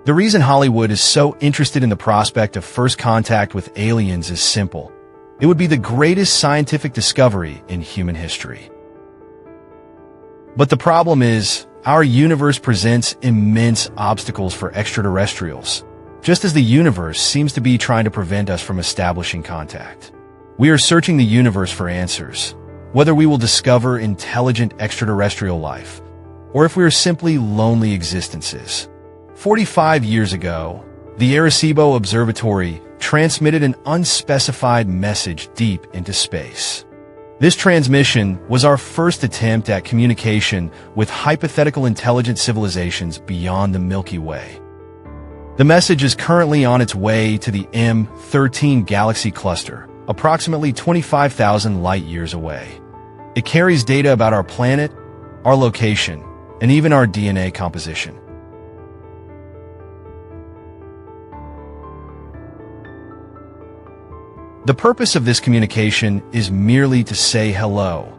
The reason Hollywood is so interested in the prospect of first contact with aliens is simple. It would be the greatest scientific discovery in human history. But the problem is, our universe presents immense obstacles for extraterrestrials, just as the universe seems to be trying to prevent us from establishing contact. We are searching the universe for answers, whether we will discover intelligent extraterrestrial life, or if we are simply lonely existences. 45 years ago, the Arecibo Observatory transmitted an unspecified message deep into space. This transmission was our first attempt at communication with hypothetical intelligent civilizations beyond the Milky Way. The message is currently on its way to the M13 galaxy cluster, approximately 25,000 light-years away. It carries data about our planet, our location, and even our DNA composition. The purpose of this communication is merely to say hello,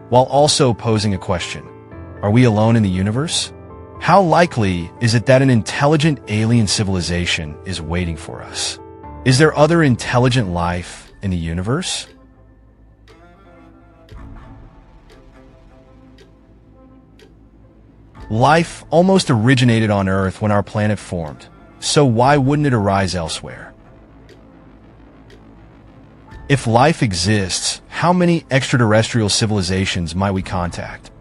while also posing a question. Are we alone in the universe? How likely is it that an intelligent alien civilization is waiting for us? Is there other intelligent life in the universe? Life almost originated on Earth when our planet formed, so why wouldn't it arise elsewhere? If life exists, how many extraterrestrial civilizations might we contact?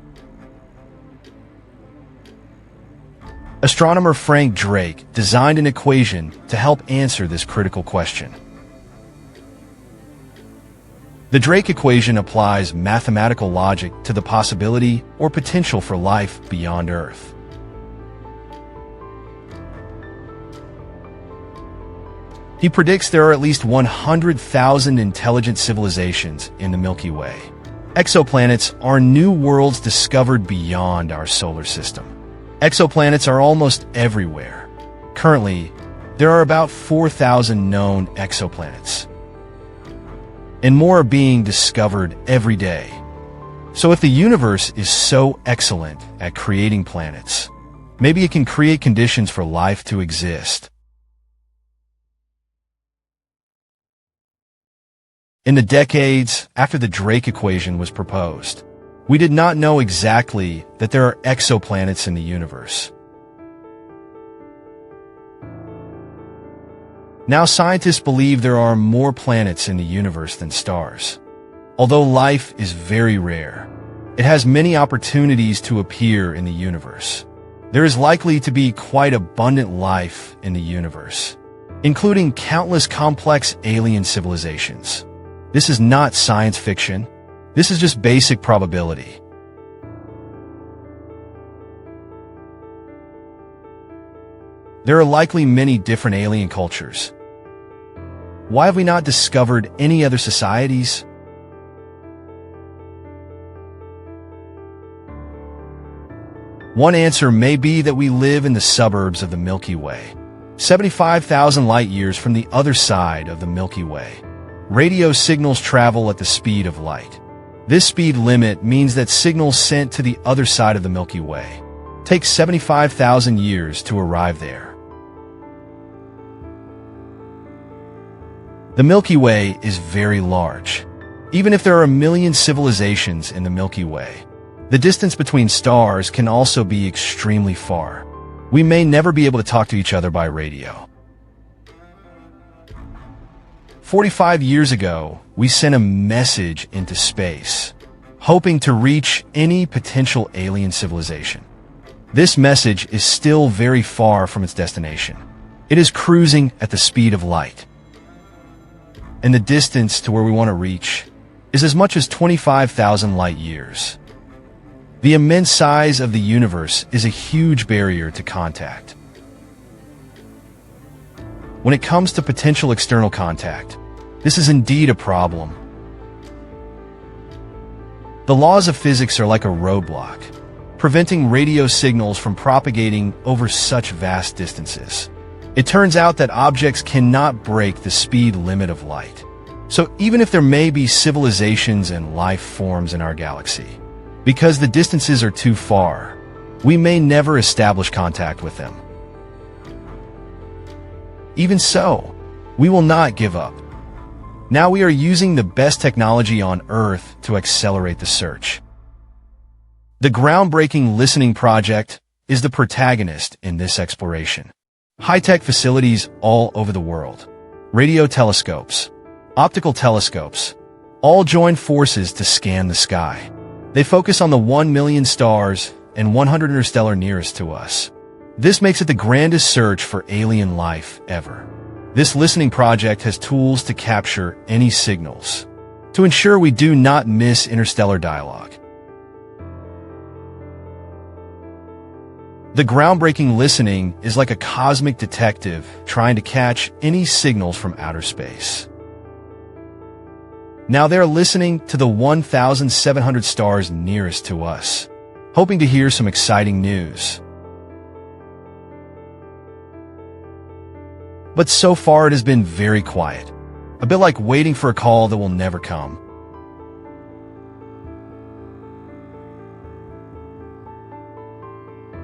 Astronomer Frank Drake designed an equation to help answer this critical question. The Drake equation applies mathematical logic to the possibility or potential for life beyond Earth. He predicts there are at least 100,000 intelligent civilizations in the Milky Way. Exoplanets are new worlds discovered beyond our solar system. Exoplanets are almost everywhere. Currently, there are about 4,000 known exoplanets, and more are being discovered every day. So if the universe is so excellent at creating planets, maybe it can create conditions for life to exist. In the decades after the Drake equation was proposed, we did not know exactly that there are exoplanets in the universe. Now scientists believe there are more planets in the universe than stars. Although life is very rare, it has many opportunities to appear in the universe. There is likely to be quite abundant life in the universe, including countless complex alien civilizations. This is not science fiction. This is just basic probability. There are likely many different alien cultures. Why have we not discovered any other societies? One answer may be that we live in the suburbs of the Milky Way, 75,000 light-years from the other side of the Milky Way. Radio signals travel at the speed of light. This speed limit means that signals sent to the other side of the Milky Way take 75,000 years to arrive there. The Milky Way is very large. Even if there are a million civilizations in the Milky Way, the distance between stars can also be extremely far. We may never be able to talk to each other by radio. 45 years ago, we sent a message into space, hoping to reach any potential alien civilization. This message is still very far from its destination. It is cruising at the speed of light. And the distance to where we want to reach is as much as 25,000 light-years. The immense size of the universe is a huge barrier to contact. When it comes to potential external contact, this is indeed a problem. The laws of physics are like a roadblock, preventing radio signals from propagating over such vast distances. It turns out that objects cannot break the speed limit of light. So even if there may be civilizations and life forms in our galaxy, because the distances are too far, we may never establish contact with them. Even so, we will not give up. Now we are using the best technology on Earth to accelerate the search. The groundbreaking listening project is the protagonist in this exploration. High-tech facilities all over the world, radio telescopes, optical telescopes, all join forces to scan the sky. They focus on the 1 million stars and 100 interstellar nearest to us. This makes it the grandest search for alien life ever. This listening project has tools to capture any signals, to ensure we do not miss interstellar dialogue. The groundbreaking listening is like a cosmic detective trying to catch any signals from outer space. Now they're listening to the 1,700 stars nearest to us, hoping to hear some exciting news. But so far it has been very quiet, a bit like waiting for a call that will never come.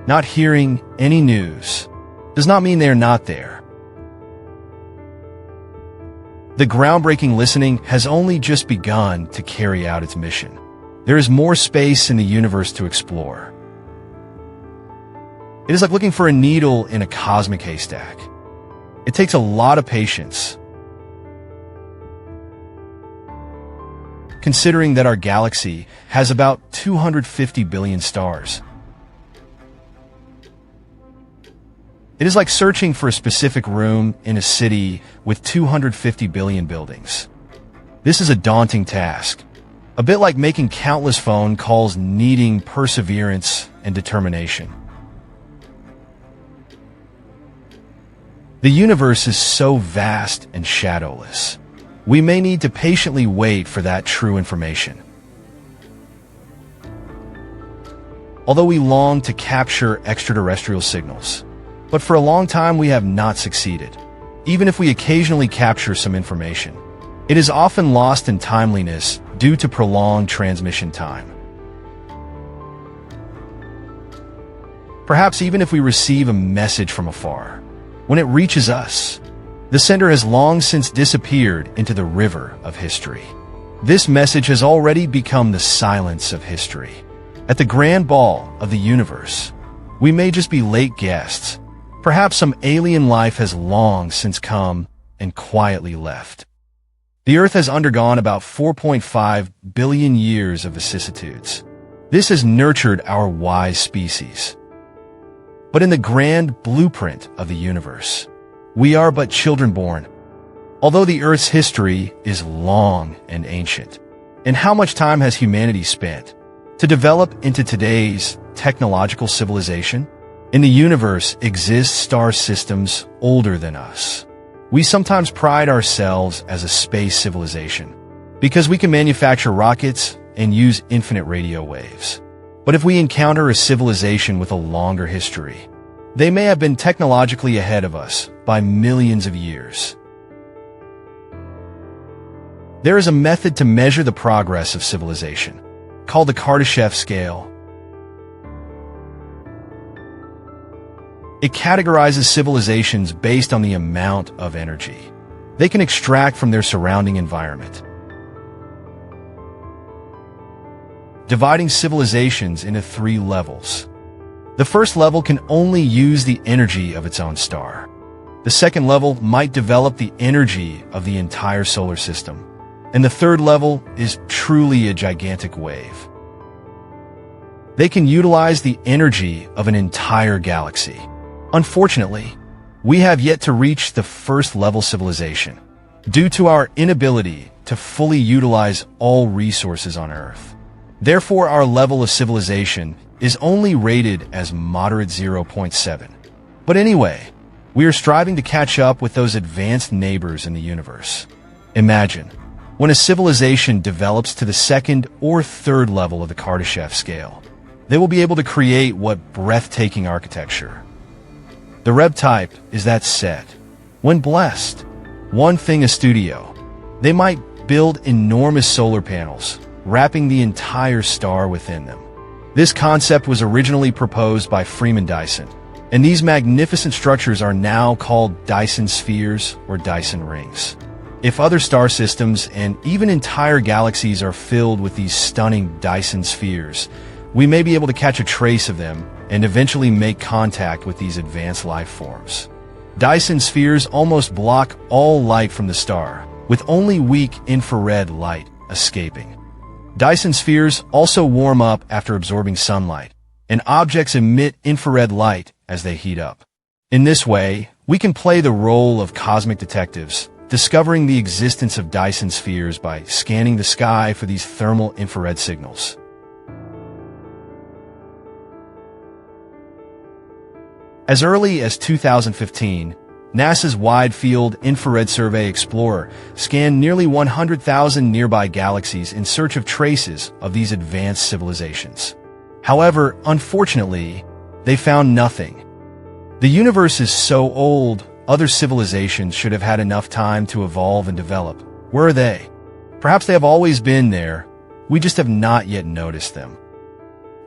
Not hearing any news does not mean they are not there. The groundbreaking listening has only just begun to carry out its mission. There is more space in the universe to explore. It is like looking for a needle in a cosmic haystack. It takes a lot of patience, considering that our galaxy has about 250 billion stars. It is like searching for a specific room in a city with 250 billion buildings. This is a daunting task, a bit like making countless phone calls needing perseverance and determination. The universe is so vast and shadowless. We may need to patiently wait for that true information. Although we long to capture extraterrestrial signals, but for a long time we have not succeeded. Even if we occasionally capture some information, it is often lost in timeliness due to prolonged transmission time. Perhaps even if we receive a message from afar, when it reaches us, the sender has long since disappeared into the river of history. This message has already become the silence of history. At the grand ball of the universe, we may just be late guests. Perhaps some alien life has long since come and quietly left. The Earth has undergone about 4.5 billion years of vicissitudes. This has nurtured our wise species. But in the grand blueprint of the universe, we are but children born. Although the Earth's history is long and ancient, and how much time has humanity spent to develop into today's technological civilization? In the universe exist star systems older than us. We sometimes pride ourselves as a space civilization because we can manufacture rockets and use infinite radio waves. But if we encounter a civilization with a longer history, they may have been technologically ahead of us by millions of years. There is a method to measure the progress of civilization, called the Kardashev scale. It categorizes civilizations based on the amount of energy they can extract from their surrounding environment, dividing civilizations into 3 levels. The first level can only use the energy of its own star. The second level might develop the energy of the entire solar system. And the third level is truly a gigantic wave. They can utilize the energy of an entire galaxy. Unfortunately, we have yet to reach the first level civilization due to our inability to fully utilize all resources on Earth. Therefore, our level of civilization is only rated as moderate 0.7. But anyway, we are striving to catch up with those advanced neighbors in the universe. Imagine, when a civilization develops to the second or third level of the Kardashev scale, they will be able to create what breathtaking architecture. The Reb type is that set. When blessed, one thing a studio, they might build enormous solar panels, wrapping the entire star within them. This concept was originally proposed by Freeman Dyson, And these magnificent structures are now called Dyson spheres or Dyson rings. If other star systems and even entire galaxies are filled with these stunning Dyson spheres, we may be able to catch a trace of them and eventually make contact with these advanced life forms. Dyson spheres almost block all light from the star, with only weak infrared light escaping. Dyson spheres also warm up after absorbing sunlight, and objects emit infrared light as they heat up. In this way, we can play the role of cosmic detectives, discovering the existence of Dyson spheres by scanning the sky for these thermal infrared signals. As early as 2015, NASA's Wide Field Infrared Survey Explorer scanned nearly 100,000 nearby galaxies in search of traces of these advanced civilizations. However, unfortunately, they found nothing. The universe is so old, other civilizations should have had enough time to evolve and develop. Where are they? Perhaps they have always been there, we just have not yet noticed them.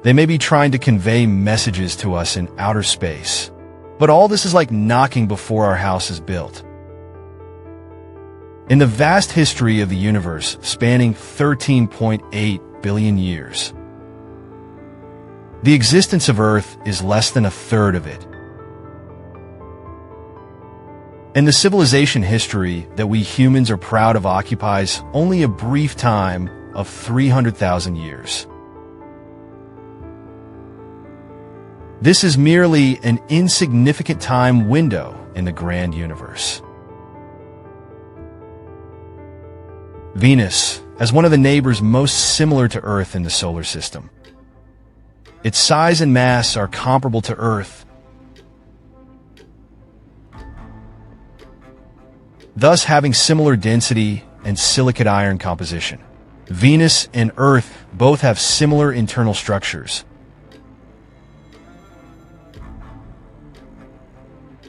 They may be trying to convey messages to us in outer space. But all this is like knocking before our house is built. In the vast history of the universe, spanning 13.8 billion years, the existence of Earth is less than a third of it. And the civilization history that we humans are proud of occupies only a brief time of 300,000 years. This is merely an insignificant time window in the grand universe. Venus, as one of the neighbors most similar to Earth in the solar system. Its size and mass are comparable to Earth, thus having similar density and silicate iron composition. Venus and Earth both have similar internal structures,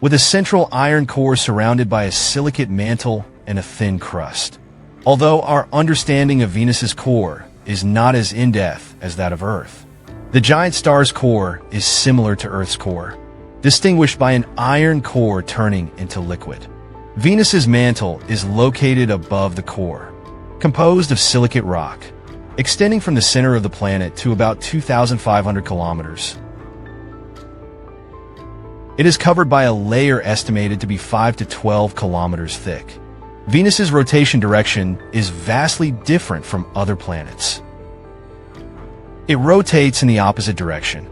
with a central iron core surrounded by a silicate mantle and a thin crust. Although our understanding of Venus's core is not as in-depth as that of Earth, the giant star's core is similar to Earth's core, distinguished by an iron core turning into liquid. Venus's mantle is located above the core, composed of silicate rock, extending from the center of the planet to about 2,500 kilometers. It is covered by a layer estimated to be 5 to 12 kilometers thick. Venus's rotation direction is vastly different from other planets. It rotates in the opposite direction.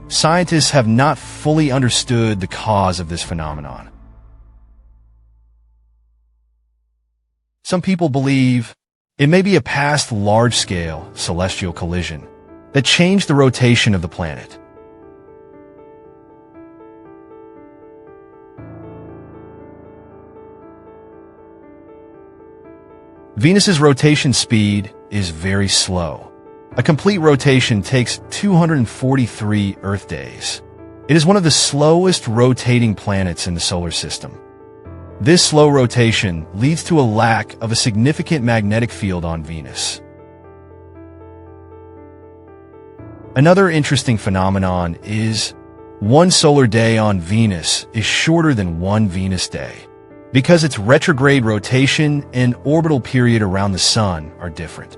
Scientists have not fully understood the cause of this phenomenon. Some people believe it may be a past large-scale celestial collision that changed the rotation of the planet. Venus's rotation speed is very slow. A complete rotation takes 243 Earth days. It is one of the slowest rotating planets in the solar system. This slow rotation leads to a lack of a significant magnetic field on Venus. Another interesting phenomenon is one solar day on Venus is shorter than one Venus day, because its retrograde rotation and orbital period around the Sun are different.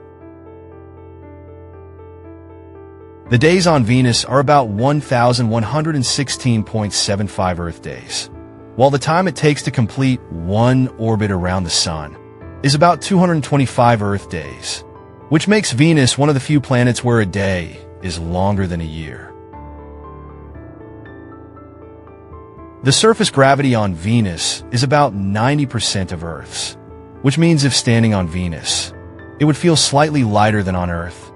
The days on Venus are about 1,116.75 Earth days, while the time it takes to complete one orbit around the Sun is about 225 Earth days, which makes Venus one of the few planets where a day is longer than a year. The surface gravity on Venus is about 90% of Earth's, which means if standing on Venus, it would feel slightly lighter than on Earth.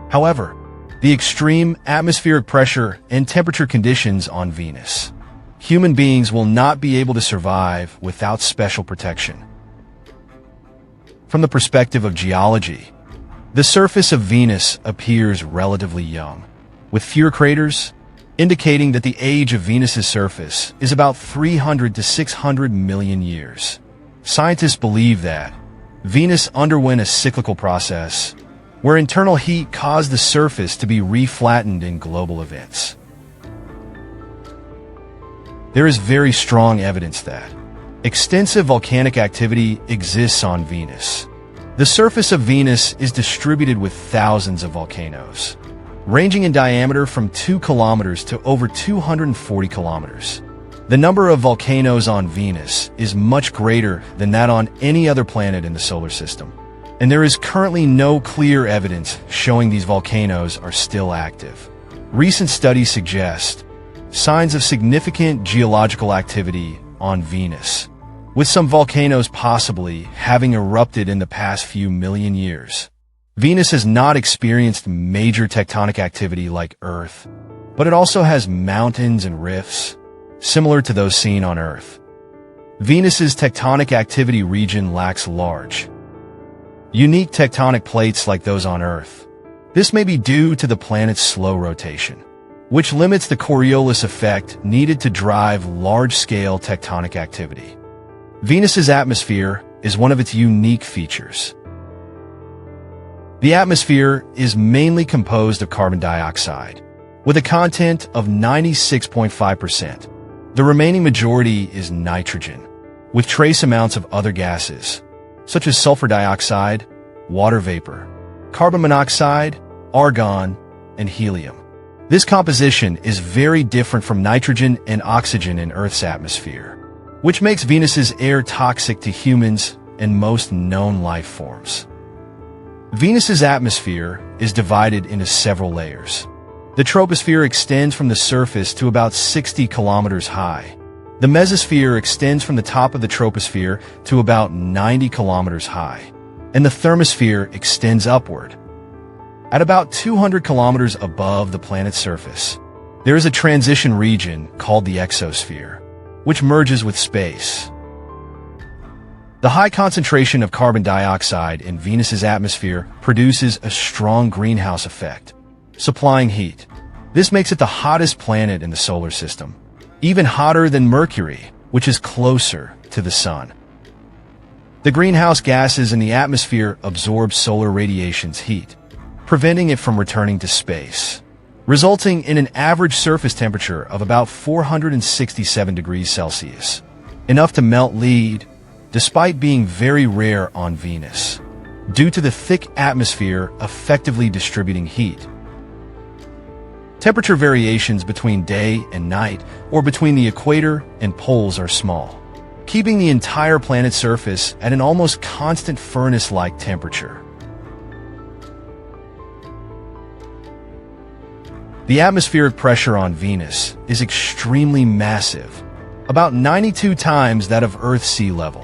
However, the extreme atmospheric pressure and temperature conditions on Venus, human beings will not be able to survive without special protection. From the perspective of geology, the surface of Venus appears relatively young, with fewer craters, indicating that the age of Venus's surface is about 300 to 600 million years. Scientists believe that Venus underwent a cyclical process where internal heat caused the surface to be reflattened in global events. There is very strong evidence that extensive volcanic activity exists on Venus. The surface of Venus is distributed with thousands of volcanoes, ranging in diameter from 2 kilometers to over 240 kilometers. The number of volcanoes on Venus is much greater than that on any other planet in the solar system, and there is currently no clear evidence showing these volcanoes are still active. Recent studies suggest signs of significant geological activity on Venus, with some volcanoes possibly having erupted in the past few million years. Venus has not experienced major tectonic activity like Earth, but it also has mountains and rifts, similar to those seen on Earth. Venus's tectonic activity region lacks large, unique tectonic plates like those on Earth. This may be due to the planet's slow rotation, which limits the Coriolis effect needed to drive large-scale tectonic activity. Venus's atmosphere is one of its unique features. The atmosphere is mainly composed of carbon dioxide, with a content of 96.5%. The remaining majority is nitrogen, with trace amounts of other gases, such as sulfur dioxide, water vapor, carbon monoxide, argon, and helium. This composition is very different from nitrogen and oxygen in Earth's atmosphere, which makes Venus's air toxic to humans and most known life forms. Venus's atmosphere is divided into several layers. The troposphere extends from the surface to about 60 kilometers high. The mesosphere extends from the top of the troposphere to about 90 kilometers high, and the thermosphere extends upward. At about 200 kilometers above the planet's surface, there is a transition region called the exosphere, which merges with space. The high concentration of carbon dioxide in Venus's atmosphere produces a strong greenhouse effect, supplying heat. This makes it the hottest planet in the solar system, even hotter than Mercury, which is closer to the Sun. The greenhouse gases in the atmosphere absorb solar radiation's heat, preventing it from returning to space, resulting in an average surface temperature of about 467 degrees Celsius, enough to melt lead, despite being very rare on Venus, due to the thick atmosphere effectively distributing heat. Temperature variations between day and night or between the equator and poles are small, keeping the entire planet's surface at an almost constant furnace-like temperature. The atmospheric pressure on Venus is extremely massive, about 92 times that of Earth's sea level,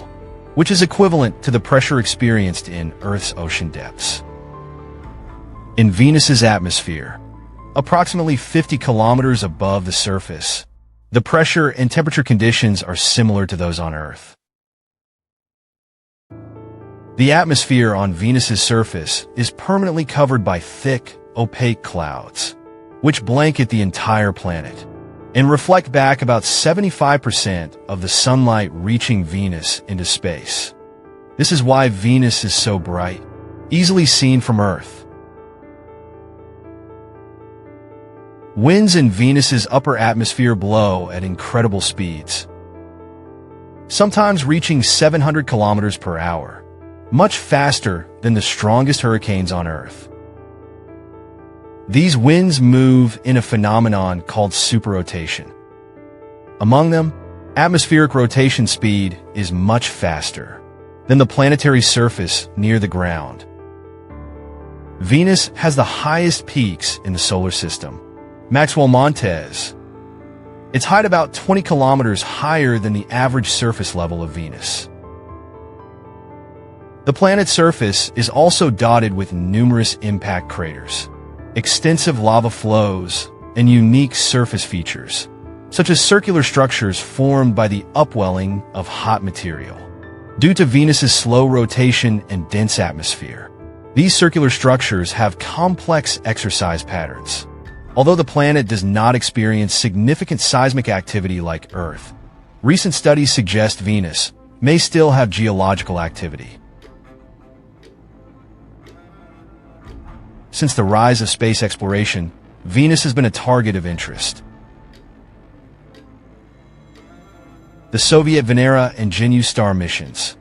which is equivalent to the pressure experienced in Earth's ocean depths. In Venus's atmosphere, approximately 50 kilometers above the surface, the pressure and temperature conditions are similar to those on Earth. The atmosphere on Venus's surface is permanently covered by thick, opaque clouds, which blanket the entire planet and reflect back about 75% of the sunlight reaching Venus into space. This is why Venus is so bright, easily seen from Earth. Winds in Venus's upper atmosphere blow at incredible speeds, sometimes reaching 700 kilometers per hour, much faster than the strongest hurricanes on Earth. These winds move in a phenomenon called superrotation. Among them, atmospheric rotation speed is much faster than the planetary surface near the ground. Venus has the highest peaks in the solar system, Maxwell Montes. Its height about 20 kilometers higher than the average surface level of Venus. The planet's surface is also dotted with numerous impact craters, extensive lava flows, and unique surface features, such as circular structures formed by the upwelling of hot material. Due to Venus's slow rotation and dense atmosphere, these circular structures have complex exercise patterns. Although the planet does not experience significant seismic activity like Earth, recent studies suggest Venus may still have geological activity. Since the rise of space exploration, Venus has been a target of interest. The Soviet Venera and Genu star missions.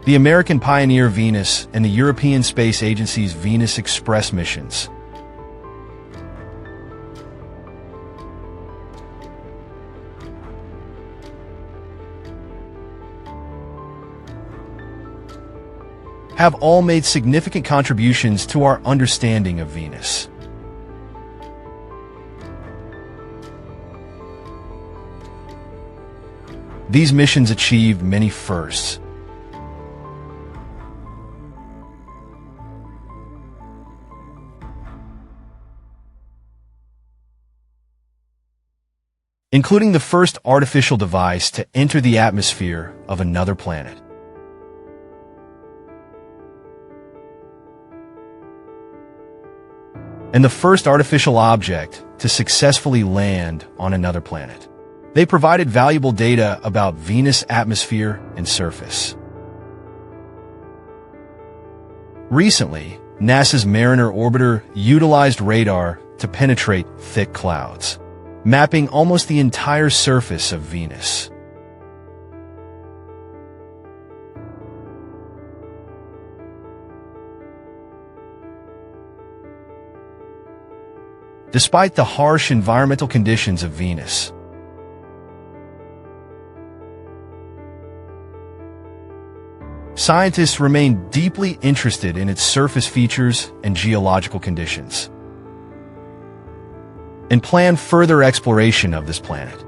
The American Pioneer Venus and the European Space Agency's Venus Express missions. Have all made significant contributions to our understanding of Venus. These missions achieved many firsts. Including the first artificial device to enter the atmosphere of another planet. And the first artificial object to successfully land on another planet. They provided valuable data about Venus' atmosphere and surface. Recently, NASA's Mariner orbiter utilized radar to penetrate thick clouds, mapping almost the entire surface of Venus. Despite the harsh environmental conditions of Venus, scientists remain deeply interested in its surface features and geological conditions, and plan further exploration of this planet.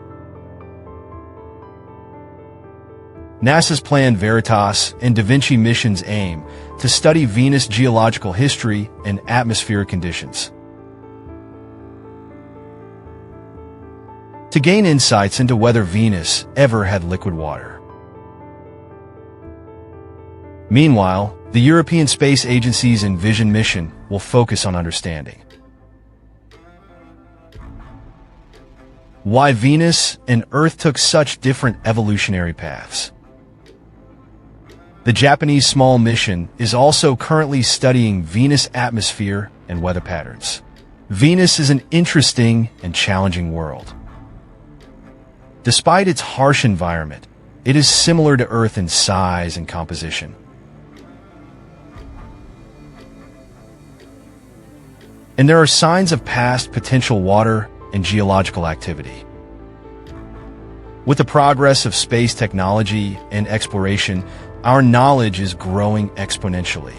NASA's planned Veritas and Da Vinci missions aim to study Venus' geological history and atmospheric conditions, to gain insights into whether Venus ever had liquid water. Meanwhile, the European Space Agency's Envision mission will focus on understanding why Venus and Earth took such different evolutionary paths. The Japanese small mission is also currently studying Venus' atmosphere and weather patterns. Venus is an interesting and challenging world. Despite its harsh environment, it is similar to Earth in size and composition. And there are signs of past potential water and geological activity. With the progress of space technology and exploration, our knowledge is growing exponentially.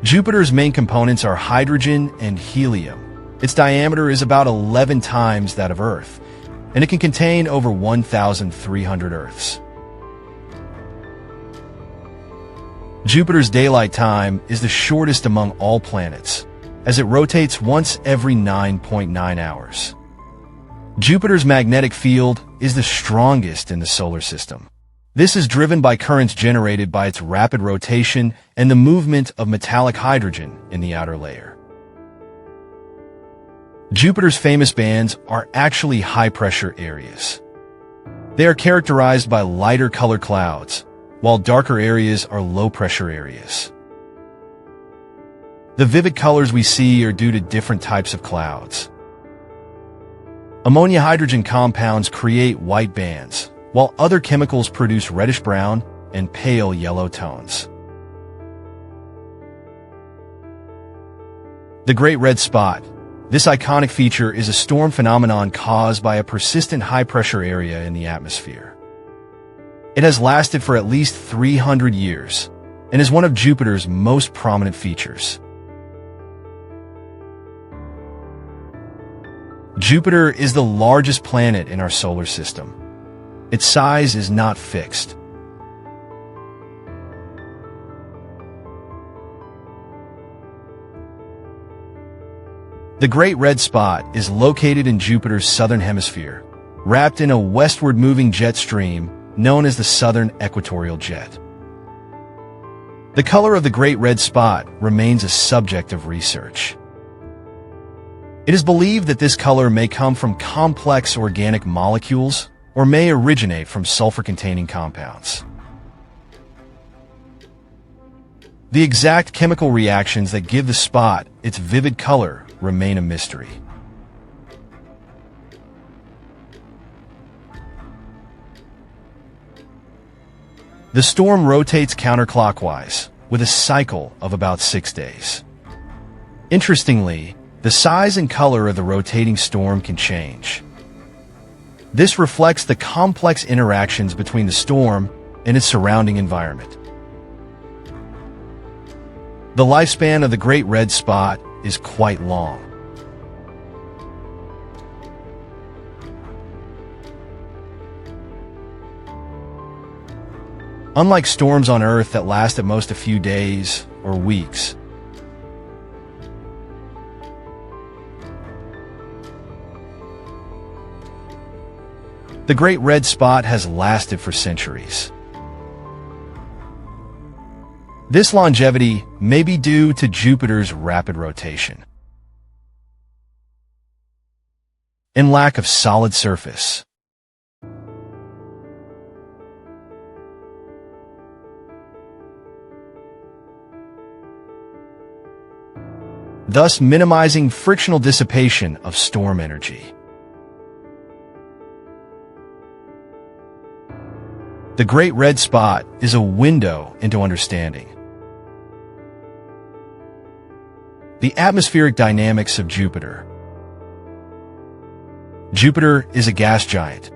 Jupiter's main components are hydrogen and helium. Its diameter is about 11 times that of Earth, and it can contain over 1,300 Earths. Jupiter's daylight time is the shortest among all planets, as it rotates once every 9.9 hours. Jupiter's magnetic field is the strongest in the solar system. This is driven by currents generated by its rapid rotation and the movement of metallic hydrogen in the outer layer. Jupiter's famous bands are actually high-pressure areas. They are characterized by lighter color clouds, while darker areas are low-pressure areas. The vivid colors we see are due to different types of clouds. Ammonia-hydrogen compounds create white bands, while other chemicals produce reddish-brown and pale yellow tones. The Great Red Spot. This iconic feature is a storm phenomenon caused by a persistent high-pressure area in the atmosphere. It has lasted for at least 300 years and is one of Jupiter's most prominent features. Jupiter is the largest planet in our solar system. Its size is not fixed. The Great Red Spot is located in Jupiter's southern hemisphere, wrapped in a westward-moving jet stream known as the Southern Equatorial Jet. The color of the Great Red Spot remains a subject of research. It is believed that this color may come from complex organic molecules or may originate from sulfur-containing compounds. The exact chemical reactions that give the spot its vivid color remain a mystery. The storm rotates counterclockwise, with a cycle of about 6 days. Interestingly, the size and color of the rotating storm can change. This reflects the complex interactions between the storm and its surrounding environment. The lifespan of the Great Red Spot is quite long. Unlike storms on Earth that last at most a few days or weeks, the Great Red Spot has lasted for centuries. This longevity may be due to Jupiter's rapid rotation and lack of solid surface. Thus minimizing frictional dissipation of storm energy. The Great Red Spot is a window into understanding the atmospheric dynamics of Jupiter. Jupiter is a gas giant.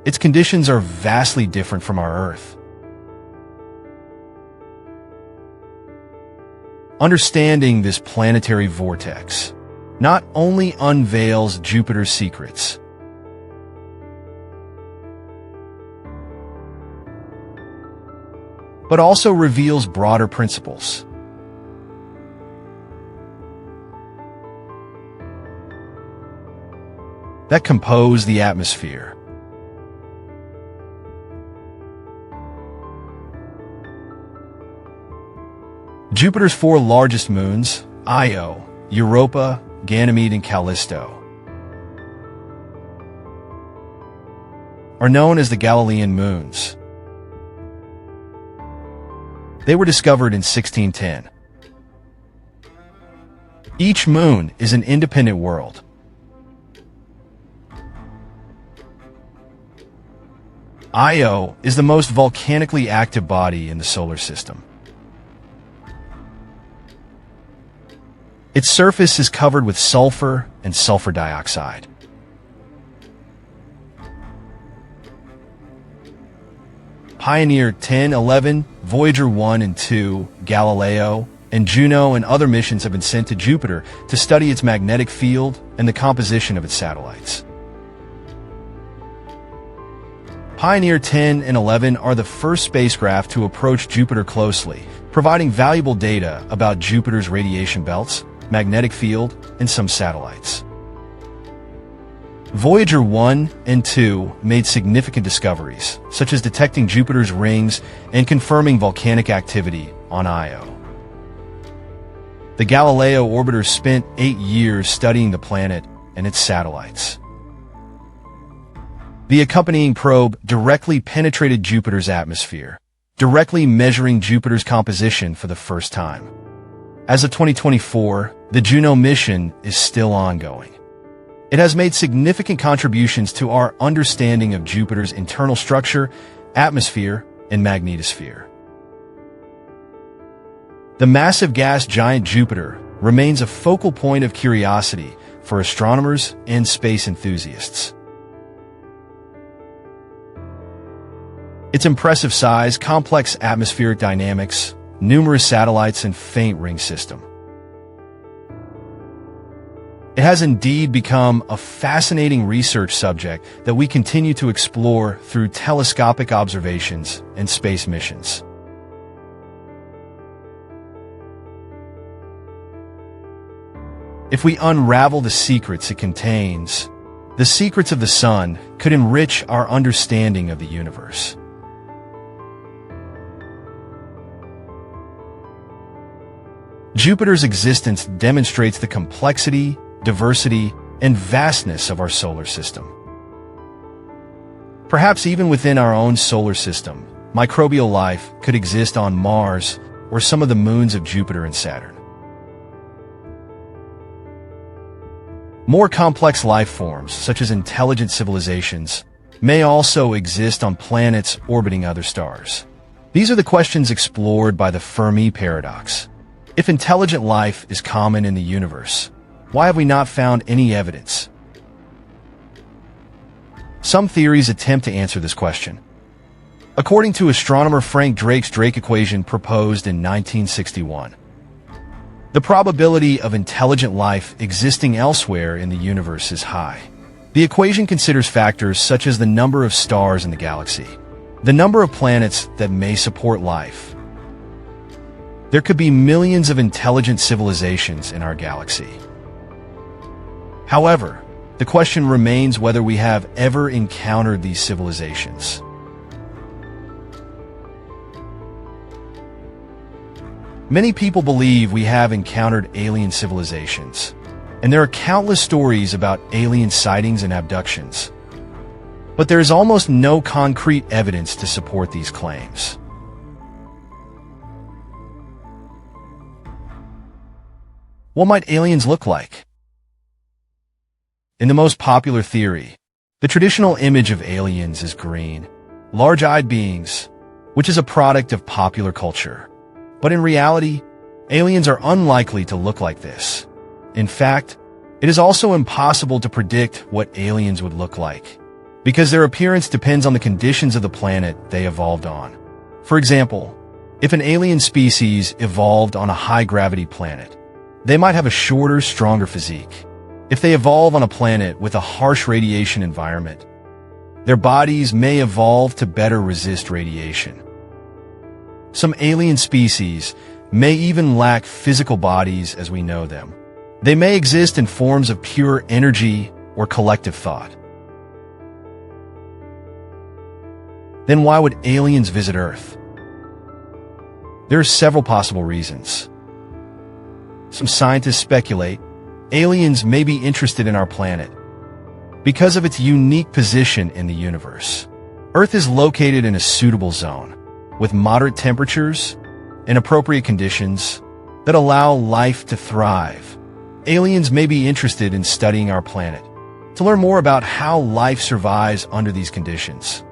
Its conditions are vastly different from our Earth. Understanding this planetary vortex not only unveils Jupiter's secrets, but also reveals broader principles. That compose the atmosphere. Jupiter's 4 largest moons, Io, Europa, Ganymede, and Callisto, are known as the Galilean moons. They were discovered in 1610. Each moon is an independent world. Io is the most volcanically active body in the solar system. Its surface is covered with sulfur and sulfur dioxide. Pioneer 10, 11, Voyager 1 and 2, Galileo, and Juno and other missions have been sent to Jupiter to study its magnetic field and the composition of its satellites. Pioneer 10 and 11 are the first spacecraft to approach Jupiter closely, providing valuable data about Jupiter's radiation belts, magnetic field, and some satellites. Voyager 1 and 2 made significant discoveries, such as detecting Jupiter's rings and confirming volcanic activity on Io. The Galileo orbiter spent 8 years studying the planet and its satellites. The accompanying probe directly penetrated Jupiter's atmosphere, directly measuring Jupiter's composition for the first time. As of 2024, the Juno mission is still ongoing. It has made significant contributions to our understanding of Jupiter's internal structure, atmosphere, and magnetosphere. The massive gas giant Jupiter remains a focal point of curiosity for astronomers and space enthusiasts. Its impressive size, complex atmospheric dynamics, numerous satellites, and faint ring system. It has indeed become a fascinating research subject that we continue to explore through telescopic observations and space missions. If we unravel the secrets it contains, the secrets of the Sun could enrich our understanding of the universe. Jupiter's existence demonstrates the complexity, diversity, and vastness of our solar system. Perhaps even within our own solar system, microbial life could exist on Mars or some of the moons of Jupiter and Saturn. More complex life forms, such as intelligent civilizations, may also exist on planets orbiting other stars. These are the questions explored by the Fermi paradox. If intelligent life is common in the universe, why have we not found any evidence? Some theories attempt to answer this question. According to astronomer Frank Drake's Drake equation proposed in 1961, the probability of intelligent life existing elsewhere in the universe is high. The equation considers factors such as the number of stars in the galaxy, the number of planets that may support life. There could be millions of intelligent civilizations in our galaxy. However, the question remains whether we have ever encountered these civilizations. Many people believe we have encountered alien civilizations, and there are countless stories about alien sightings and abductions. But there is almost no concrete evidence to support these claims. What might aliens look like? In the most popular theory, the traditional image of aliens is green, large-eyed beings, which is a product of popular culture. But in reality, aliens are unlikely to look like this. In fact, it is also impossible to predict what aliens would look like, because their appearance depends on the conditions of the planet they evolved on. For example, if an alien species evolved on a high-gravity planet, they might have a shorter, stronger physique. If they evolve on a planet with a harsh radiation environment, their bodies may evolve to better resist radiation. Some alien species may even lack physical bodies as we know them. They may exist in forms of pure energy or collective thought. Then why would aliens visit Earth? There are several possible reasons. Some scientists speculate aliens may be interested in our planet because of its unique position in the universe. Earth is located in a suitable zone, with moderate temperatures and appropriate conditions that allow life to thrive. Aliens may be interested in studying our planet to learn more about how life survives under these conditions.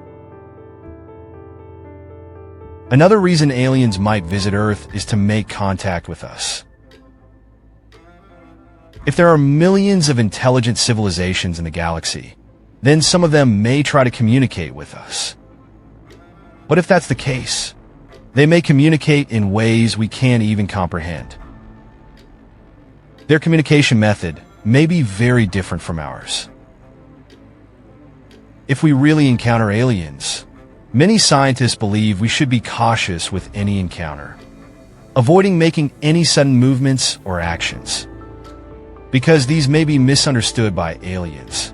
Another reason aliens might visit Earth is to make contact with us. If there are millions of intelligent civilizations in the galaxy, then some of them may try to communicate with us. But if that's the case, they may communicate in ways we can't even comprehend. Their communication method may be very different from ours. If we really encounter aliens, many scientists believe we should be cautious with any encounter, avoiding making any sudden movements or actions, because these may be misunderstood by aliens.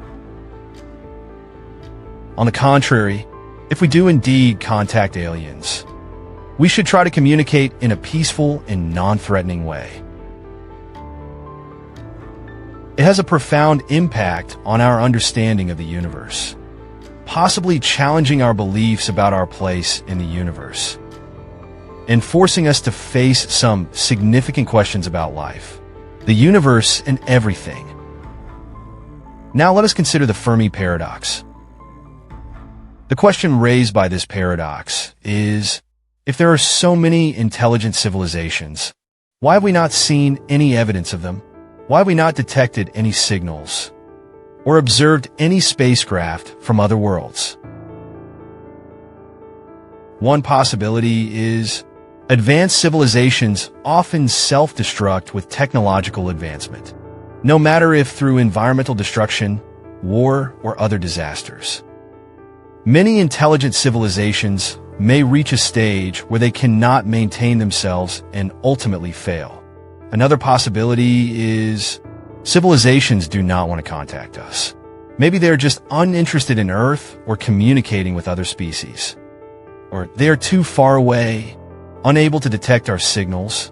On the contrary, if we do indeed contact aliens, we should try to communicate in a peaceful and non-threatening way. It has a profound impact on our understanding of the universe, possibly challenging our beliefs about our place in the universe, and forcing us to face some significant questions about life, the universe, and everything. Now let us consider the Fermi paradox. The question raised by this paradox is, if there are so many intelligent civilizations, why have we not seen any evidence of them? Why have we not detected any signals or observed any spacecraft from other worlds? One possibility is advanced civilizations often self-destruct with technological advancement, no matter if through environmental destruction, war, or other disasters. Many intelligent civilizations may reach a stage where they cannot maintain themselves and ultimately fail. Another possibility is civilizations do not want to contact us. Maybe they're just uninterested in Earth or communicating with other species. Or they are too far away, unable to detect our signals,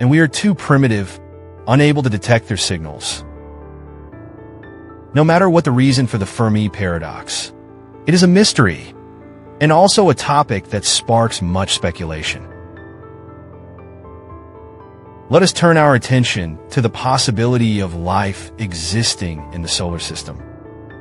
and we are too primitive, unable to detect their signals. No matter what the reason for the Fermi paradox, it is a mystery, and also a topic that sparks much speculation. Let us turn our attention to the possibility of life existing in the solar system.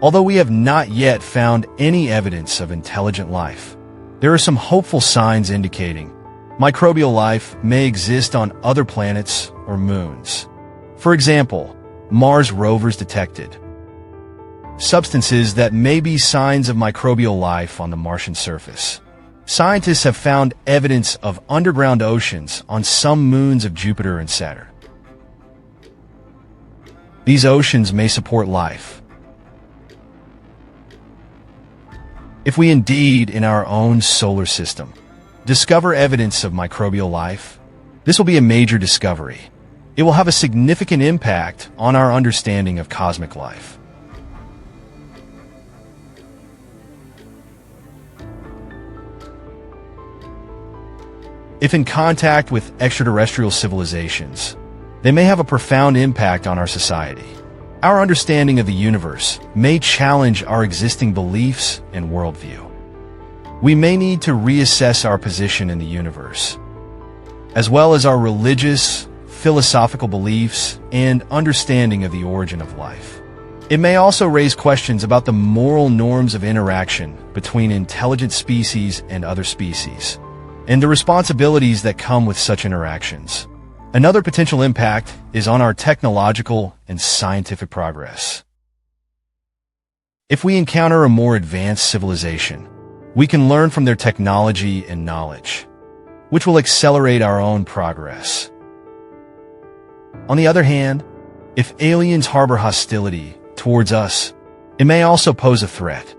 Although we have not yet found any evidence of intelligent life, there are some hopeful signs indicating microbial life may exist on other planets or moons. For example, Mars rovers detected substances that may be signs of microbial life on the Martian surface. Scientists have found evidence of underground oceans on some moons of Jupiter and Saturn. These oceans may support life. If we indeed, in our own solar system, discover evidence of microbial life, this will be a major discovery. It will have a significant impact on our understanding of cosmic life. If in contact with extraterrestrial civilizations, they may have a profound impact on our society. Our understanding of the universe may challenge our existing beliefs and worldview. We may need to reassess our position in the universe, as well as our religious, philosophical beliefs and understanding of the origin of life. It may also raise questions about the moral norms of interaction between intelligent species and other species, and the responsibilities that come with such interactions. Another potential impact is on our technological and scientific progress. If we encounter a more advanced civilization, we can learn from their technology and knowledge, which will accelerate our own progress. On the other hand, if aliens harbor hostility towards us, it may also pose a threat.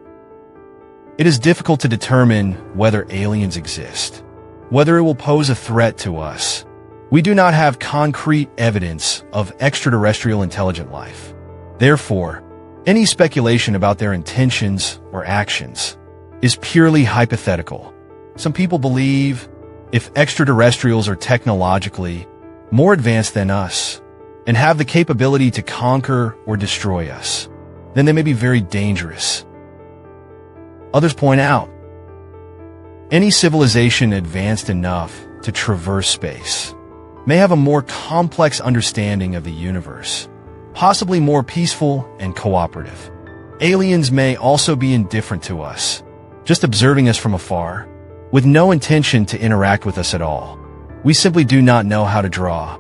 It is difficult to determine whether aliens exist, whether it will pose a threat to us. We do not have concrete evidence of extraterrestrial intelligent life. Therefore, any speculation about their intentions or actions is purely hypothetical. Some people believe if extraterrestrials are technologically more advanced than us and have the capability to conquer or destroy us, then they may be very dangerous. Others point out, any civilization advanced enough to traverse space may have a more complex understanding of the universe, possibly more peaceful and cooperative. Aliens may also be indifferent to us, just observing us from afar, with no intention to interact with us at all. We simply do not know how to draw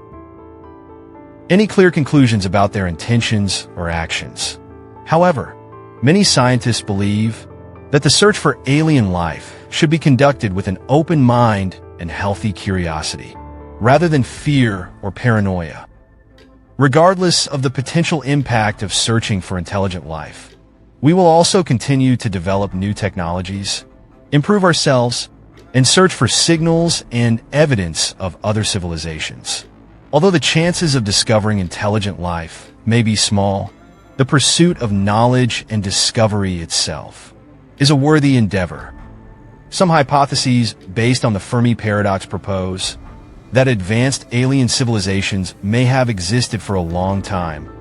any clear conclusions about their intentions or actions. However, many scientists believe that the search for alien life should be conducted with an open mind and healthy curiosity, rather than fear or paranoia. Regardless of the potential impact of searching for intelligent life, we will also continue to develop new technologies, improve ourselves, and search for signals and evidence of other civilizations. Although the chances of discovering intelligent life may be small, the pursuit of knowledge and discovery itself is a worthy endeavor. Some hypotheses based on the Fermi paradox propose that advanced alien civilizations may have existed for a long time,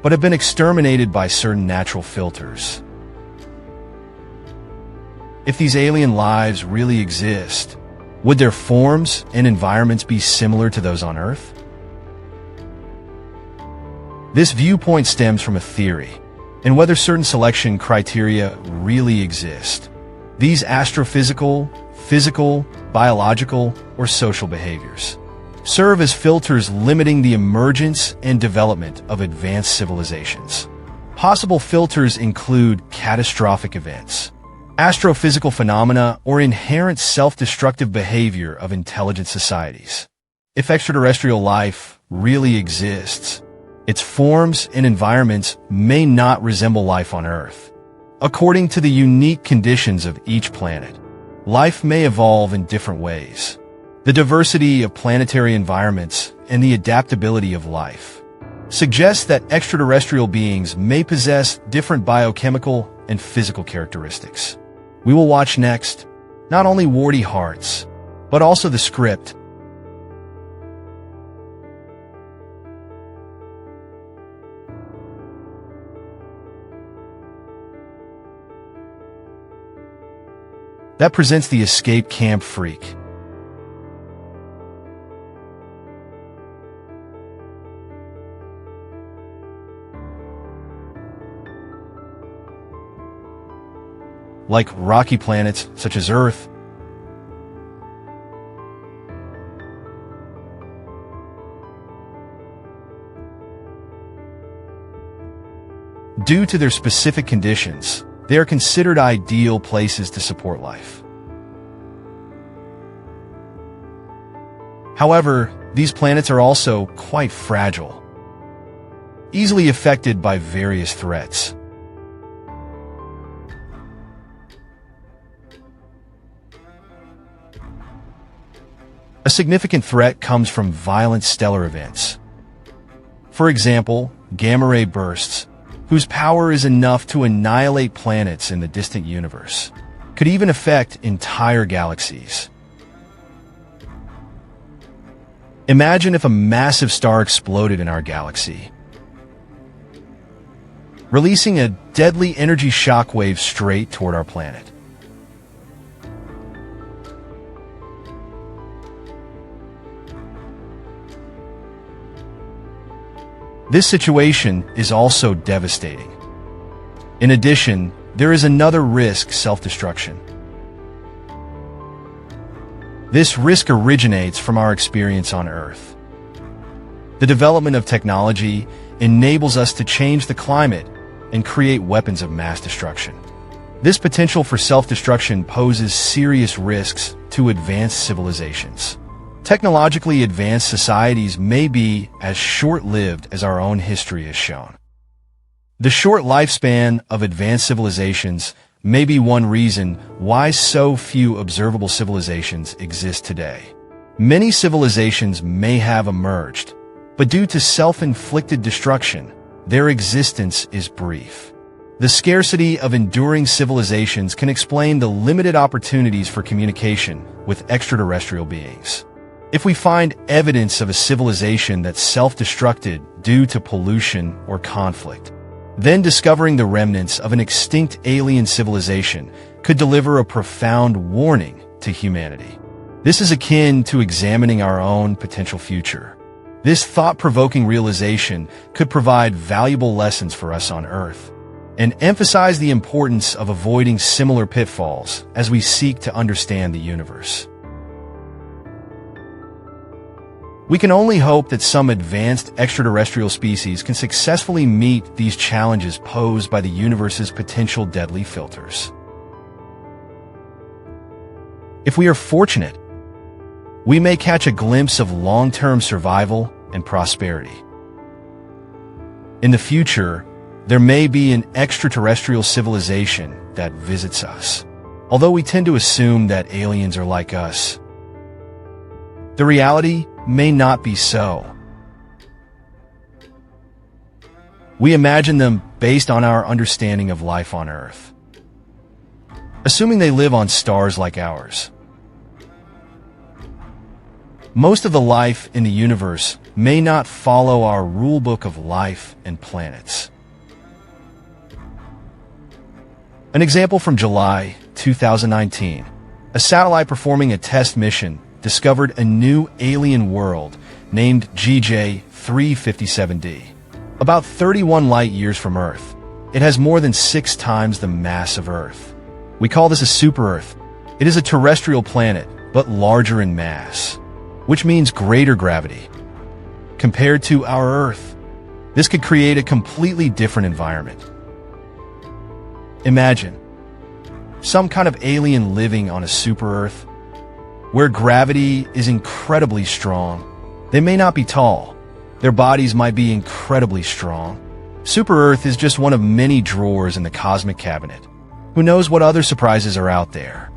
but have been exterminated by certain natural filters. If these alien lives really exist, would their forms and environments be similar to those on Earth? This viewpoint stems from a theory, and whether certain selection criteria really exist. These astrophysical, physical, biological, or social behaviors serve as filters limiting the emergence and development of advanced civilizations. Possible filters include catastrophic events, astrophysical phenomena, or inherent self-destructive behavior of intelligent societies. If extraterrestrial life really exists, its forms and environments may not resemble life on Earth. According to the unique conditions of each planet, life may evolve in different ways. The diversity of planetary environments and the adaptability of life suggests that extraterrestrial beings may possess different biochemical and physical characteristics. We will watch next, not only Warty Hearts, but also the script. That presents the escape camp freak. Like rocky planets such as Earth, due to their specific conditions, they are considered ideal places to support life. However, these planets are also quite fragile, easily affected by various threats. A significant threat comes from violent stellar events. For example, gamma-ray bursts, whose power is enough to annihilate planets in the distant universe, could even affect entire galaxies. Imagine if a massive star exploded in our galaxy, releasing a deadly energy shockwave straight toward our planet. This situation is also devastating. In addition, there is another risk: self-destruction. This risk originates from our experience on Earth. The development of technology enables us to change the climate and create weapons of mass destruction. This potential for self-destruction poses serious risks to advanced civilizations. Technologically advanced societies may be as short-lived as our own history has shown. The short lifespan of advanced civilizations may be one reason why so few observable civilizations exist today. Many civilizations may have emerged, but due to self-inflicted destruction, their existence is brief. The scarcity of enduring civilizations can explain the limited opportunities for communication with extraterrestrial beings. If we find evidence of a civilization that self-destructed due to pollution or conflict, then discovering the remnants of an extinct alien civilization could deliver a profound warning to humanity. This is akin to examining our own potential future. This thought-provoking realization could provide valuable lessons for us on Earth and emphasize the importance of avoiding similar pitfalls as we seek to understand the universe. We can only hope that some advanced extraterrestrial species can successfully meet these challenges posed by the universe's potential deadly filters. If we are fortunate, we may catch a glimpse of long-term survival and prosperity. In the future, there may be an extraterrestrial civilization that visits us. Although we tend to assume that aliens are like us, the reality may not be so. We imagine them based on our understanding of life on Earth, assuming they live on stars like ours. Most of the life in the universe may not follow our rulebook of life and planets. An example from July 2019, a satellite performing a test mission discovered a new alien world named GJ357d. About 31 light-years from Earth, it has more than 6 times the mass of Earth. We call this a super-Earth. It is a terrestrial planet, but larger in mass, which means greater gravity. Compared to our Earth, this could create a completely different environment. Imagine some kind of alien living on a super-Earth, where gravity is incredibly strong. They may not be tall. Their bodies might be incredibly strong. Super-Earth is just one of many drawers in the cosmic cabinet. Who knows what other surprises are out there?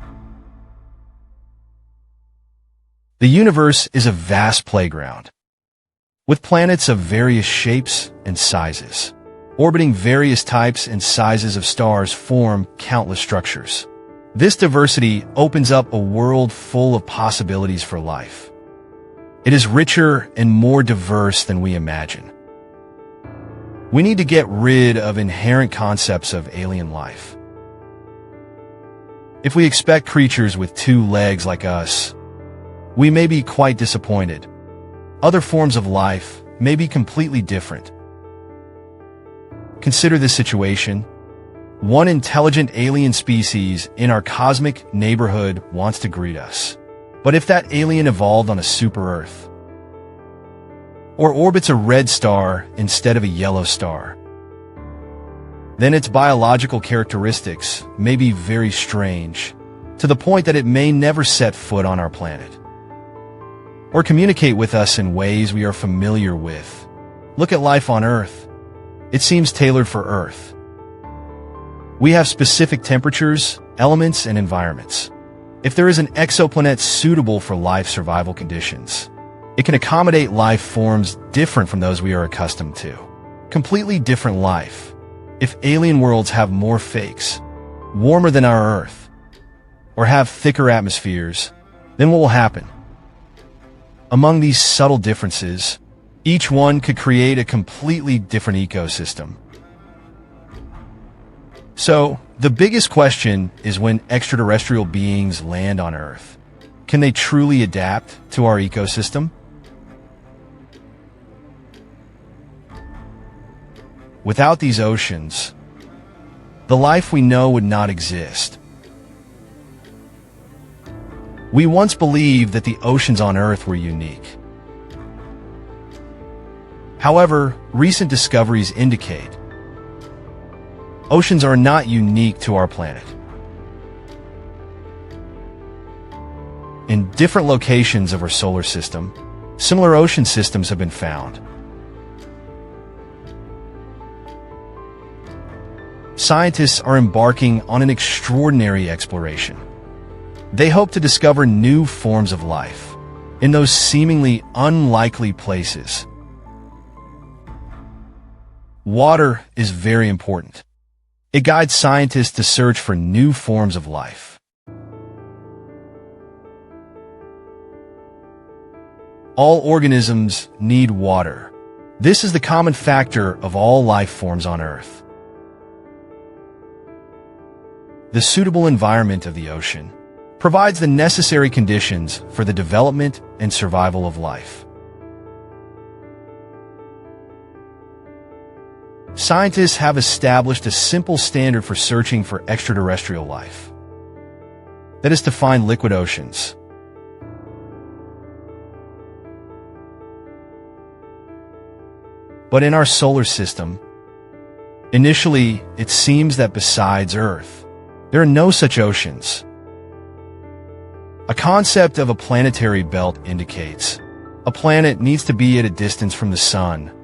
The universe is a vast playground, with planets of various shapes and sizes. Orbiting various types and sizes of stars form countless structures. This diversity opens up a world full of possibilities for life. It is richer and more diverse than we imagine. We need to get rid of inherent concepts of alien life. If we expect creatures with 2 legs like us, we may be quite disappointed. Other forms of life may be completely different. Consider this situation. One intelligent alien species in our cosmic neighborhood wants to greet us. But if that alien evolved on a super-Earth, or orbits a red star instead of a yellow star, then its biological characteristics may be very strange, to the point that it may never set foot on our planet, or communicate with us in ways we are familiar with. Look at life on Earth. It seems tailored for Earth. We have specific temperatures, elements, and environments. If there is an exoplanet suitable for life survival conditions, it can accommodate life forms different from those we are accustomed to. Completely different life. If alien worlds have more fakes, warmer than our Earth, or have thicker atmospheres, then what will happen? Among these subtle differences, each one could create a completely different ecosystem. So, the biggest question is, when extraterrestrial beings land on Earth, can they truly adapt to our ecosystem? Without these oceans, the life we know would not exist. We once believed that the oceans on Earth were unique. However, recent discoveries indicate oceans are not unique to our planet. In different locations of our solar system, similar ocean systems have been found. Scientists are embarking on an extraordinary exploration. They hope to discover new forms of life in those seemingly unlikely places. Water is very important. It guides scientists to search for new forms of life. All organisms need water. This is the common factor of all life forms on Earth. The suitable environment of the ocean provides the necessary conditions for the development and survival of life. Scientists have established a simple standard for searching for extraterrestrial life. That is to find liquid oceans. But in our solar system, initially it seems that besides Earth, there are no such oceans. A concept of a planetary belt indicates a planet needs to be at a distance from the Sun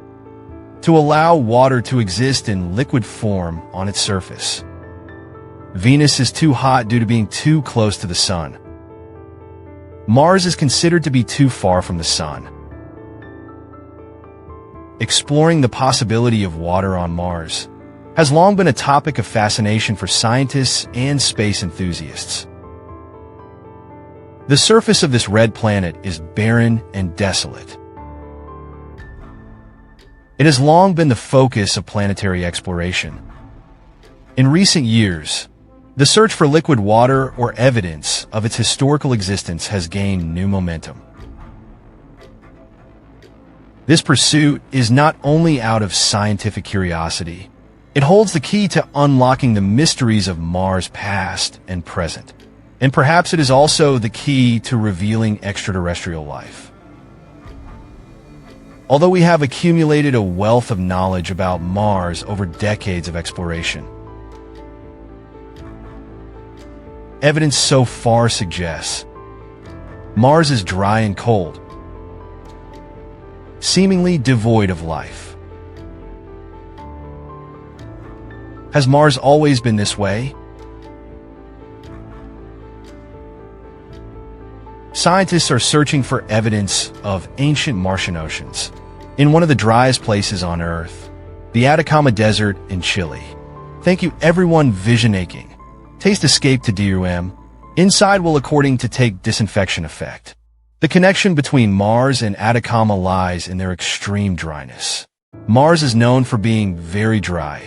to allow water to exist in liquid form on its surface. Venus is too hot due to being too close to the Sun. Mars is considered to be too far from the Sun. Exploring the possibility of water on Mars has long been a topic of fascination for scientists and space enthusiasts. The surface of this red planet is barren and desolate. It has long been the focus of planetary exploration. In recent years, the search for liquid water or evidence of its historical existence has gained new momentum. This pursuit is not only out of scientific curiosity, it holds the key to unlocking the mysteries of Mars' past and present. And perhaps it is also the key to revealing extraterrestrial life. Although we have accumulated a wealth of knowledge about Mars over decades of exploration, evidence so far suggests Mars is dry and cold, seemingly devoid of life. Has Mars always been this way? Scientists are searching for evidence of ancient Martian oceans in one of the driest places on Earth, the Atacama Desert in Chile. Thank you everyone vision-aching. Taste escape to DUM. Inside will according to take disinfection effect. The connection between Mars and Atacama lies in their extreme dryness. Mars is known for being very dry,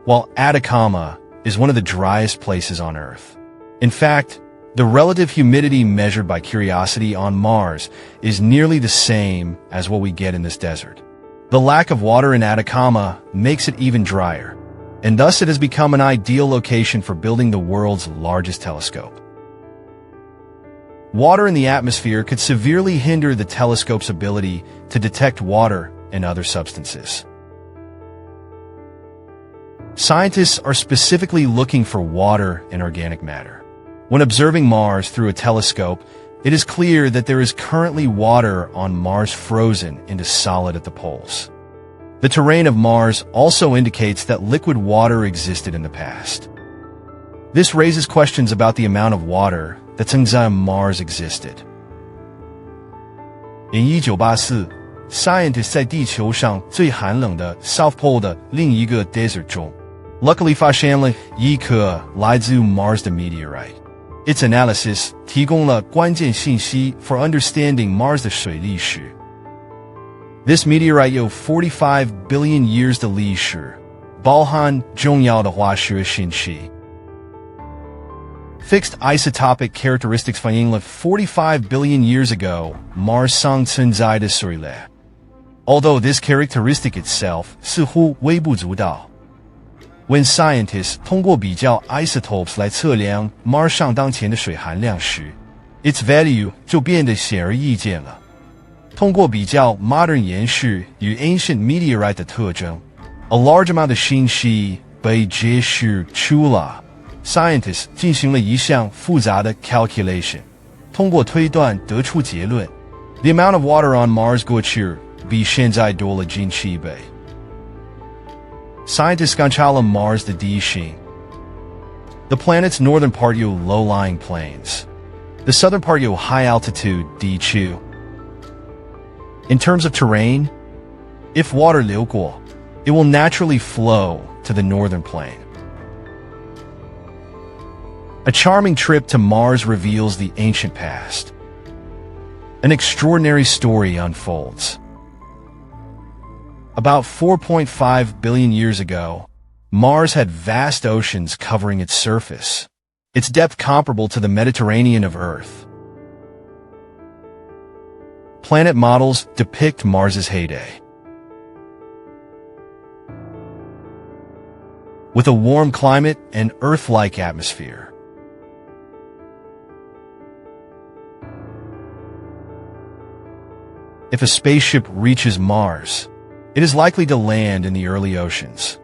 while Atacama is one of the driest places on Earth. In fact, the relative humidity measured by Curiosity on Mars is nearly the same as what we get in this desert. The lack of water in Atacama makes it even drier, and thus it has become an ideal location for building the world's largest telescope. Water in the atmosphere could severely hinder the telescope's ability to detect water and other substances. Scientists are specifically looking for water and organic matter. When observing Mars through a telescope, it is clear that there is currently water on Mars frozen into solid at the poles. The terrain of Mars also indicates that liquid water existed in the past. This raises questions about the amount of water that on Mars existed. In 1984, scientists 在地球上最寒冷的 South Pole 的另一个 desert 中 luckily 发现了一颗来自 Mars 的 meteorite. Its analysis 提供了关键信息 for understanding Mars 的水历史. This meteorite 有45 billion years 的历史，包含重要的化学信息。Fixed isotopic characteristics 反映了45 billion years ago Mars 上存在的水类。Although this characteristic itself 似乎微不足道。When scientists 通过比较 isotopes 来测量 Mars 上当前的水含量时 ，its value 就变得显而易见了。通过比较 modern 岩石与 ancient meteorite 的特征 ，a large amount 的信息被揭示出了。Scientists 进行了一项复杂的 calculation， 通过推断得出结论 ：the amount of water on Mars 过去比现在多了近7倍。Scientists 观察了 Mars 的地形。The planet's northern part 有 low-lying plains. The southern part 有 high-altitude 地区。In terms of terrain, if water 流过 it will naturally flow to the northern plain. A charming trip to Mars reveals the ancient past. An extraordinary story unfolds. About 4.5 billion years ago, Mars had vast oceans covering its surface, its depth comparable to the Mediterranean of Earth. Planet models depict Mars's heyday. With a warm climate and Earth-like atmosphere. If a spaceship reaches Mars, it is likely to land in the early oceans.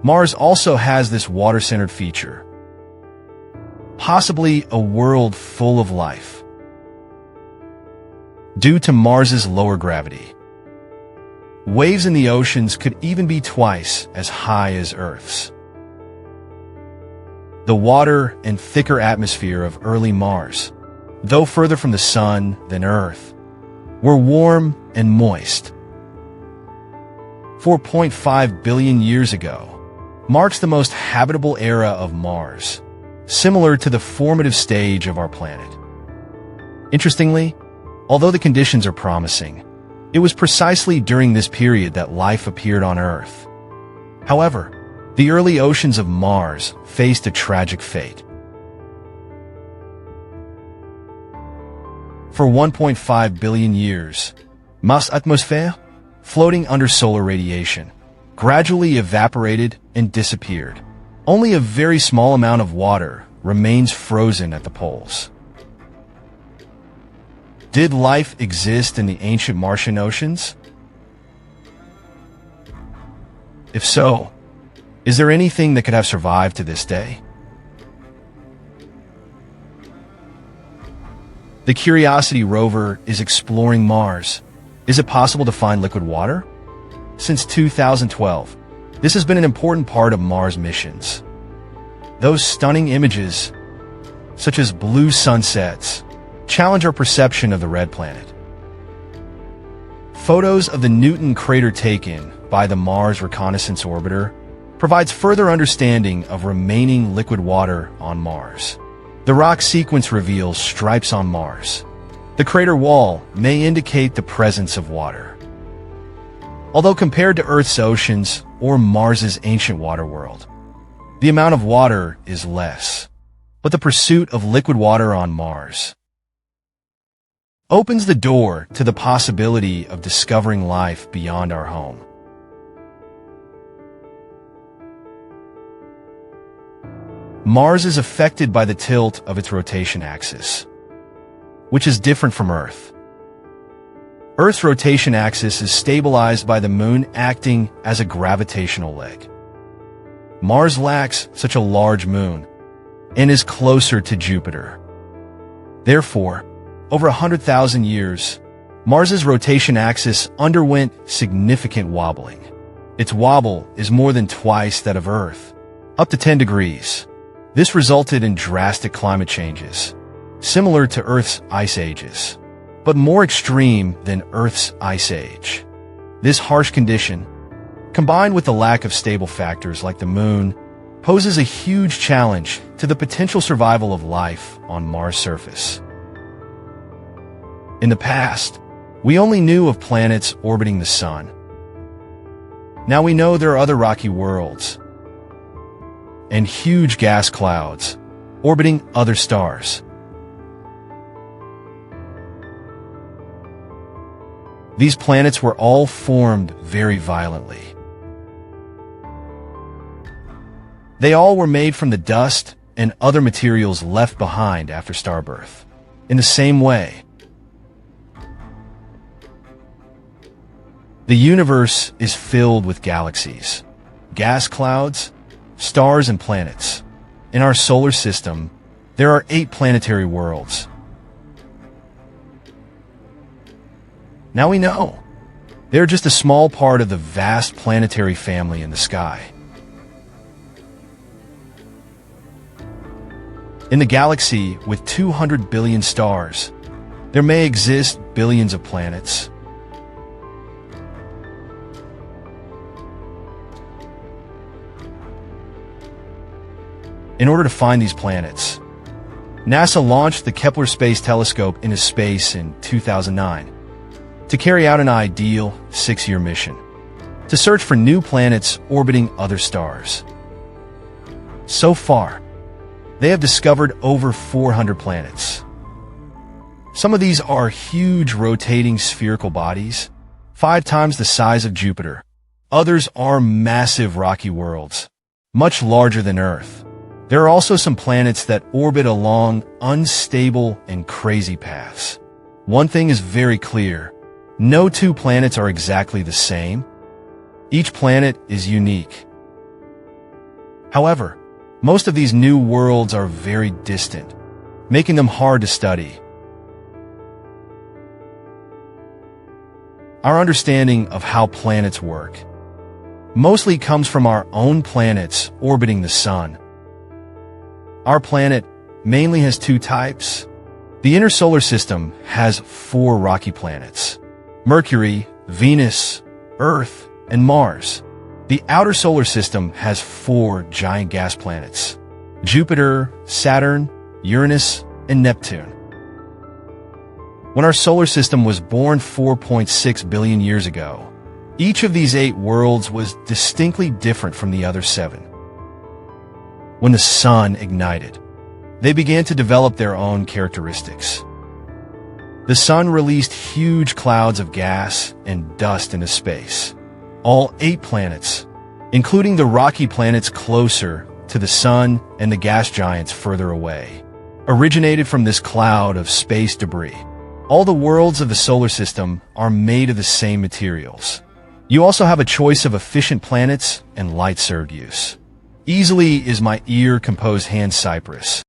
Mars also has this water-centered feature, possibly a world full of life. Due to Mars's lower gravity, waves in the oceans could even be twice as high as Earth's. The water and thicker atmosphere of early Mars, though further from the sun than Earth, were warm and moist. 4.5 billion years ago marks the most habitable era of Mars, similar to the formative stage of our planet. Interestingly, although the conditions are promising, it was precisely during this period that life appeared on Earth. However, the early oceans of Mars faced a tragic fate. For 1.5 billion years, Mars' atmosphere, floating under solar radiation, gradually evaporated and disappeared. Only a very small amount of water remains frozen at the poles. Did life exist in the ancient Martian oceans? If so, is there anything that could have survived to this day? The Curiosity rover is exploring Mars. Is it possible to find liquid water? Since 2012, this has been an important part of Mars missions. Those stunning images, such as blue sunsets, challenge our perception of the red planet. Photos of the Newton crater taken by the Mars Reconnaissance Orbiter provides further understanding of remaining liquid water on Mars. The rock sequence reveals stripes on Mars. The crater wall may indicate the presence of water. Although compared to Earth's oceans or Mars's ancient water world, the amount of water is less. But the pursuit of liquid water on Mars opens the door to the possibility of discovering life beyond our home. Mars is affected by the tilt of its rotation axis, which is different from Earth. Earth's rotation axis is stabilized by the Moon acting as a gravitational leg. Mars lacks such a large moon and is closer to Jupiter. Therefore, over 100,000 years, Mars's rotation axis underwent significant wobbling. Its wobble is more than twice that of Earth, up to 10 degrees. This resulted in drastic climate changes, similar to Earth's ice ages, but more extreme than Earth's ice age. This harsh condition, combined with the lack of stable factors like the Moon, poses a huge challenge to the potential survival of life on Mars' surface. In the past, we only knew of planets orbiting the Sun. Now we know there are other rocky worlds and huge gas clouds orbiting other stars. These planets were all formed very violently. They all were made from the dust and other materials left behind after starbirth. In the same way, the universe is filled with galaxies, gas clouds, stars, and planets. In our solar system, there are 8 planetary worlds. Now we know they're just a small part of the vast planetary family in the sky. In the galaxy with 200 billion stars, there may exist billions of planets. In order to find these planets, NASA launched the Kepler Space Telescope into space in 2009 to carry out an ideal 6-year mission to search for new planets orbiting other stars. So far, they have discovered over 400 planets. Some of these are huge rotating spherical bodies, 5 times the size of Jupiter. Others are massive rocky worlds, much larger than Earth. There are also some planets that orbit along unstable and crazy paths. One thing is very clear: no 2 planets are exactly the same. Each planet is unique. However, most of these new worlds are very distant, making them hard to study. Our understanding of how planets work mostly comes from our own planets orbiting the Sun. Our planet mainly has 2 types. The inner solar system has 4 rocky planets: Mercury, Venus, Earth, and Mars. The outer solar system has 4 giant gas planets: Jupiter, Saturn, Uranus, and Neptune. When our solar system was born 4.6 billion years ago, each of these 8 worlds was distinctly different from the other 7. When the Sun ignited, they began to develop their own characteristics. The Sun released huge clouds of gas and dust into space. All 8 planets, including the rocky planets closer to the Sun and the gas giants further away, originated from this cloud of space debris. All the worlds of the solar system are made of the same materials. You also have a choice of efficient planets and light-served use. Easily is my ear-composed hand cypress.